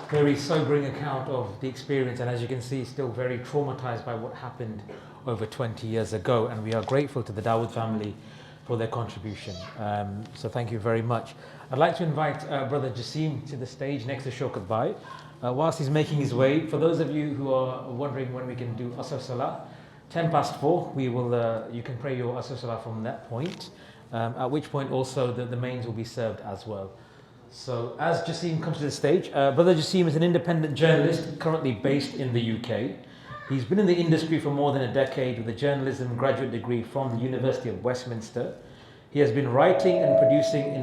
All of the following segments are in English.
Very sobering account of the experience, and as you can see, still very traumatized by what happened over 20 years ago. And we are grateful to the Dawood family for their contribution. So thank you very much. I'd like to invite Brother Jaseem to the stage next to Shaukat Bhai. Whilst he's making his way, for those of you who are wondering when we can do Asr Salah, 10 past 4, we will. You can pray your Asr Salah from that point, at which point also the mains will be served as well. So as Jaseem comes to the stage, Brother Jaseem is an independent journalist currently based in the UK. He's been in the industry for more than a decade with a journalism graduate degree from the University of Westminster. He has been writing and producing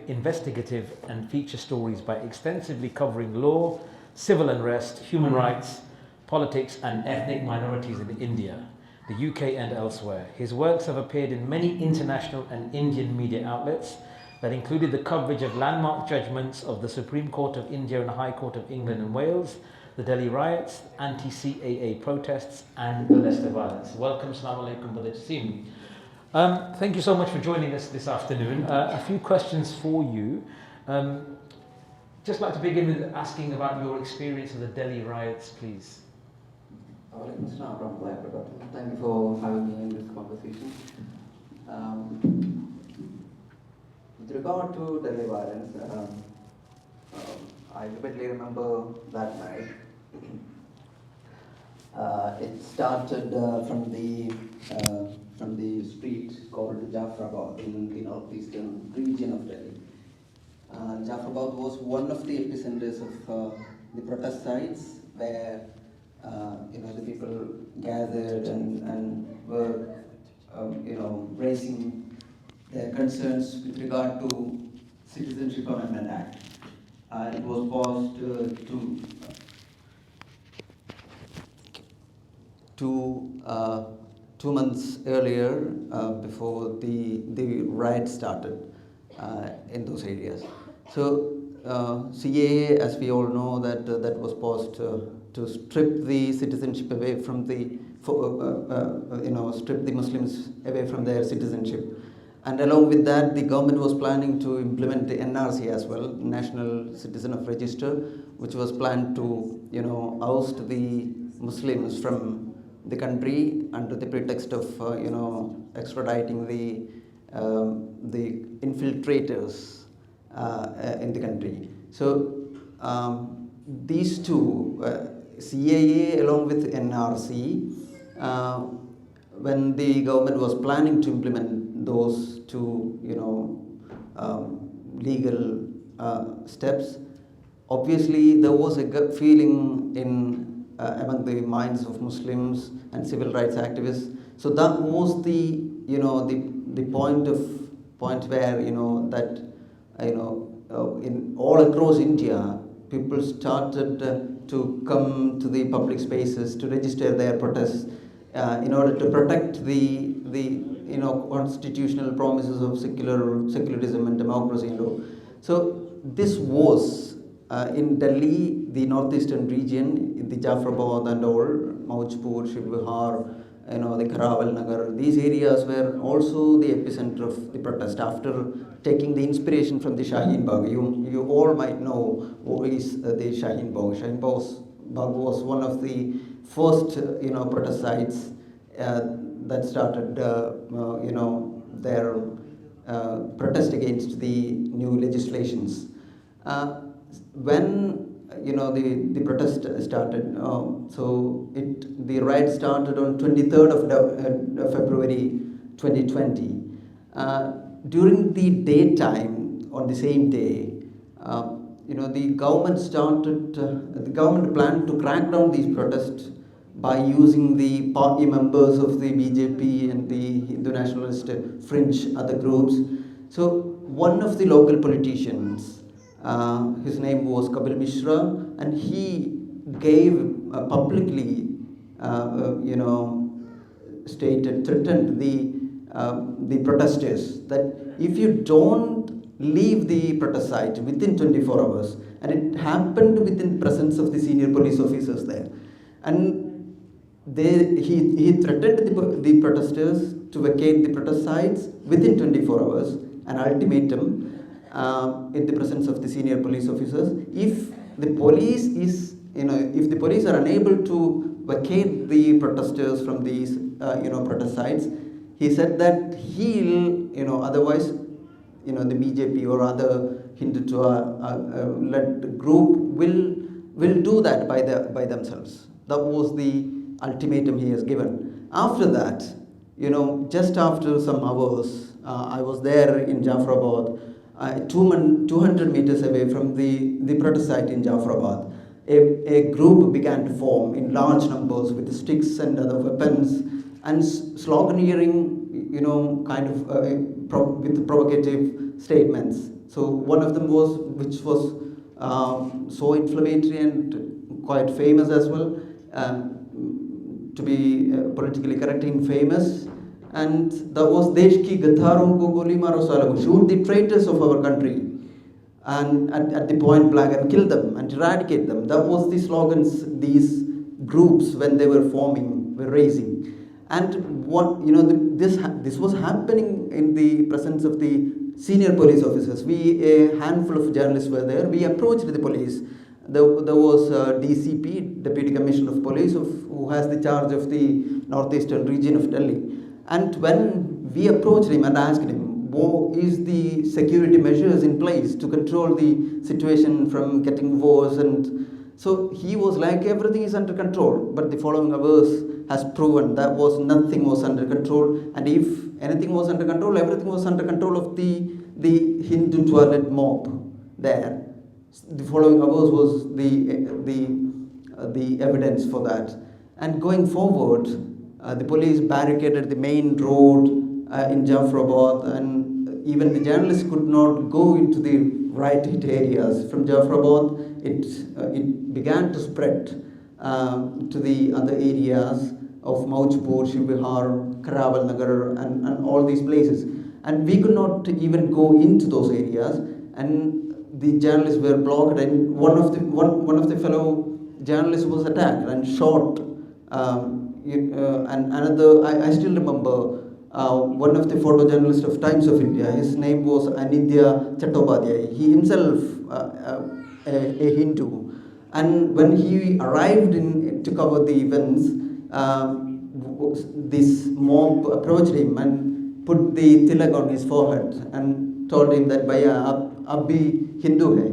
investigative and feature stories by extensively covering law, civil unrest, human rights, politics and ethnic minorities in India, the UK and elsewhere. His works have appeared in many international and Indian media outlets that included the coverage of landmark judgments of the Supreme Court of India and the High Court of England and Wales, the Delhi Riots, anti-CAA protests and the Leicester violence. Welcome, Assalamu alaikum, Brother Jaseem. Thank you so much for joining us this afternoon. A few questions for you. Just like to begin with asking about your experience of the Delhi Riots, please. Thank you for having me in this conversation. With regard to Delhi violence, I vividly remember that night. It started from the street called Jafarabad in the northeastern region of Delhi. Jafarabad was one of the epicenters of the protest sites where the people gathered and were raising their concerns with regard to Citizenship Amendment Act. It was passed two months earlier before the riot started in those areas. So CAA, as we all know, that was passed to strip the citizenship away from strip the Muslims away from their citizenship. And along with that, the government was planning to implement the NRC as well, National Citizen of Register, which was planned to, oust the Muslims from the country under the pretext of, extraditing the infiltrators in the country. So these two, CAA along with NRC, when the government was planning to implement those two, legal steps, obviously there was a gut feeling among the minds of Muslims and civil rights activists. So that was the point where in all across India, people started to come to the public spaces to register their protests in order to protect the constitutional promises of secularism and democracy and all. So this was in Delhi, the northeastern region, in the Jafarabad and all, Maujpur, Shivvihar, the Karaval Nagar, these areas were also the epicenter of the protest after taking the inspiration from the Shaheen Bagh. You all might know what is the Shaheen Bagh. Shaheen Bagh was one of the first protest sites that started their protest against the new legislations. When the protest started, the riot started on 23rd of February 2020. During the daytime on the same day, the government planned to crack down these protests by using the party members of the BJP and the Hindu nationalist fringe other groups. So one of the local politicians, his name was Kapil Mishra, and he gave publicly, threatened the protesters that if you don't leave the protest site within 24 hours, and it happened within the presence of the senior police officers there, and he threatened the protesters to vacate the protest sites within 24 hours, an ultimatum in the presence of the senior police officers. If the police is, if the police are unable to vacate the protesters from these, protest sites, he said that he'll, otherwise, the BJP or other Hindutva led group will do that by themselves. That was the ultimatum he has given. After that, just after some hours, I was there in Jafarabad, 200 meters away from the protest site in Jafarabad. A group began to form in large numbers with sticks and other weapons and sloganeering, with provocative statements. So one of them which was so inflammatory and quite famous as well, to be politically correct, infamous, and that was Desh ki Gatharon ko goli maro salagu, shoot the traitors of our country, and at the point blank, and kill them and eradicate them. That was the slogans these groups, when they were forming, were raising. And what this was happening in the presence of the senior police officers. A handful of journalists were there. We approached the police. There was DCP, Deputy Commissioner of Police, who has the charge of the northeastern region of Delhi. And when we approached him and asked him, what is the security measures in place to control the situation from getting worse? And so he was like, everything is under control. But the following hours has proven that nothing was under control. And if anything was under control, everything was under control of the Hindutva-led mob there. The following hours was the evidence for that. And going forward, the police barricaded the main road in Jafarabad, and even the journalists could not go into the riot-hit areas. From Jafarabad, it began to spread to the other areas of Mauchpur, Shivihar, Karaval Nagar, and all these places. And we could not even go into those areas, and the journalists were blocked, and one of the fellow journalists was attacked and shot. And another, I still remember, one of the photojournalists of Times of India, his name was Anindya Chattopadhyay. He himself a Hindu. And when he arrived to cover the events, this mob approached him and put the tilak on his forehead and told him that, Bhaiya, ab bhi Hindu hai,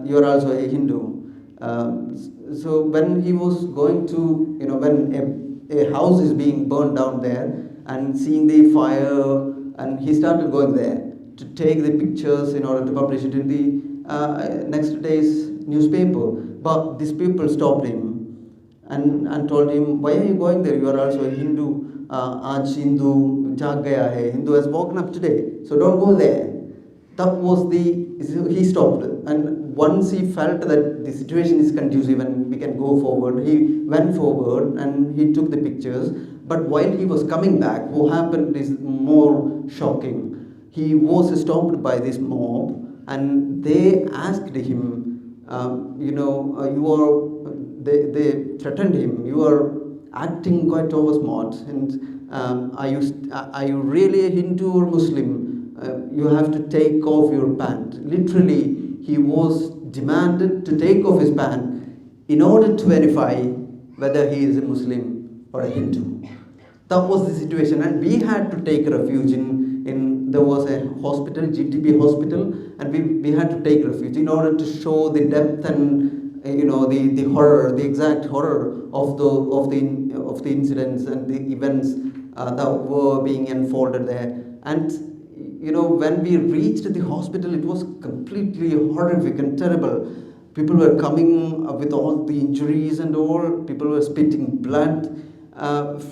you are also a Hindu. So when he was going to, when a house is being burned down there and seeing the fire, and he started going there to take the pictures in order to publish it in the next day's newspaper. But these people stopped him and told him, why are you going there? You are also a Hindu. Aaj Hindu jaag gaya hai. Hindu has woken up today. So don't go there. That was he stopped. And once he felt that the situation is conducive and we can go forward, he went forward and he took the pictures. But while he was coming back, what happened is more shocking. He was stopped by this mob, and they asked him, they threatened him, you are acting quite over smart, and are you really a Hindu or Muslim? You have to take off your pant. Literally, he was demanded to take off his pant in order to verify whether he is a Muslim or a Hindu. That was the situation, and we had to take refuge there was a hospital, GTP hospital, and we had to take refuge in order to show the depth and the horror, the exact horror of the incidents and the events that were being unfolded there. And when we reached the hospital, it was completely horrific and terrible. People were coming with all the injuries and all. People were spitting blood, and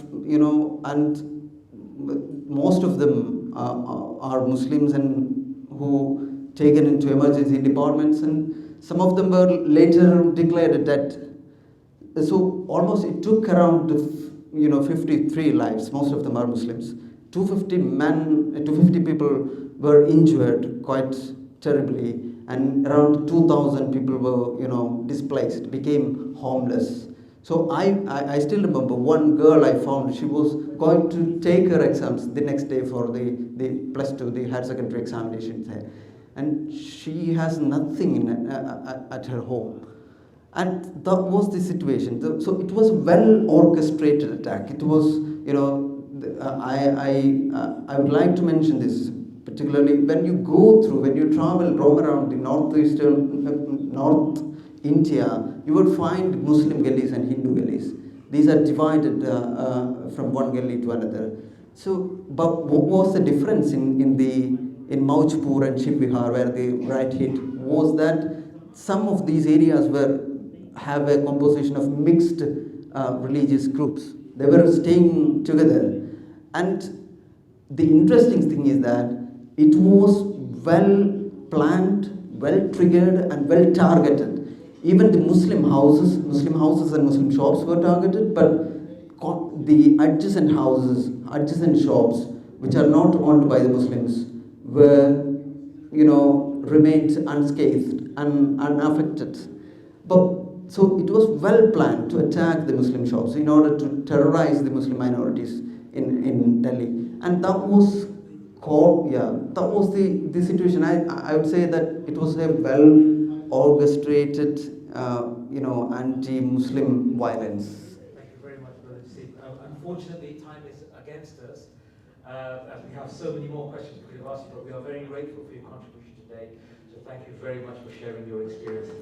most of them are Muslims and who taken into emergency departments, and some of them were later declared dead. So almost it took around 53 lives. Most of them are Muslims. 250 people were injured quite terribly, and around 2,000 people were displaced, became homeless. So I still remember one girl I found. She was going to take her exams the next day for the plus 2, the higher secondary examinations there. and she has nothing at her home. And that was the situation. So it was well orchestrated attack. It was, I would like to mention this, particularly when you when you roam around the North India, you would find Muslim gullies and Hindu gullies. These are divided from one gully to another. So, but what was the difference in Mauchpur and Shivvihar, where the riot hit, was that some of these areas have a composition of mixed religious groups. They were staying together, and the interesting thing is that it was well planned, well triggered, and well targeted. Even the Muslim houses and Muslim shops were targeted, but the adjacent shops, which are not owned by the Muslims, were, remained unscathed and unaffected. But so it was well planned to attack the Muslim shops in order to terrorize the Muslim minorities in Delhi, and that was that was the situation. I would say that it was a well orchestrated, anti-Muslim violence. Thank you very much, Brother Jaseem. Unfortunately, time is against us, as we have so many more questions we could have asked you, but we are very grateful for your contribution today. So thank you very much for sharing your experiences.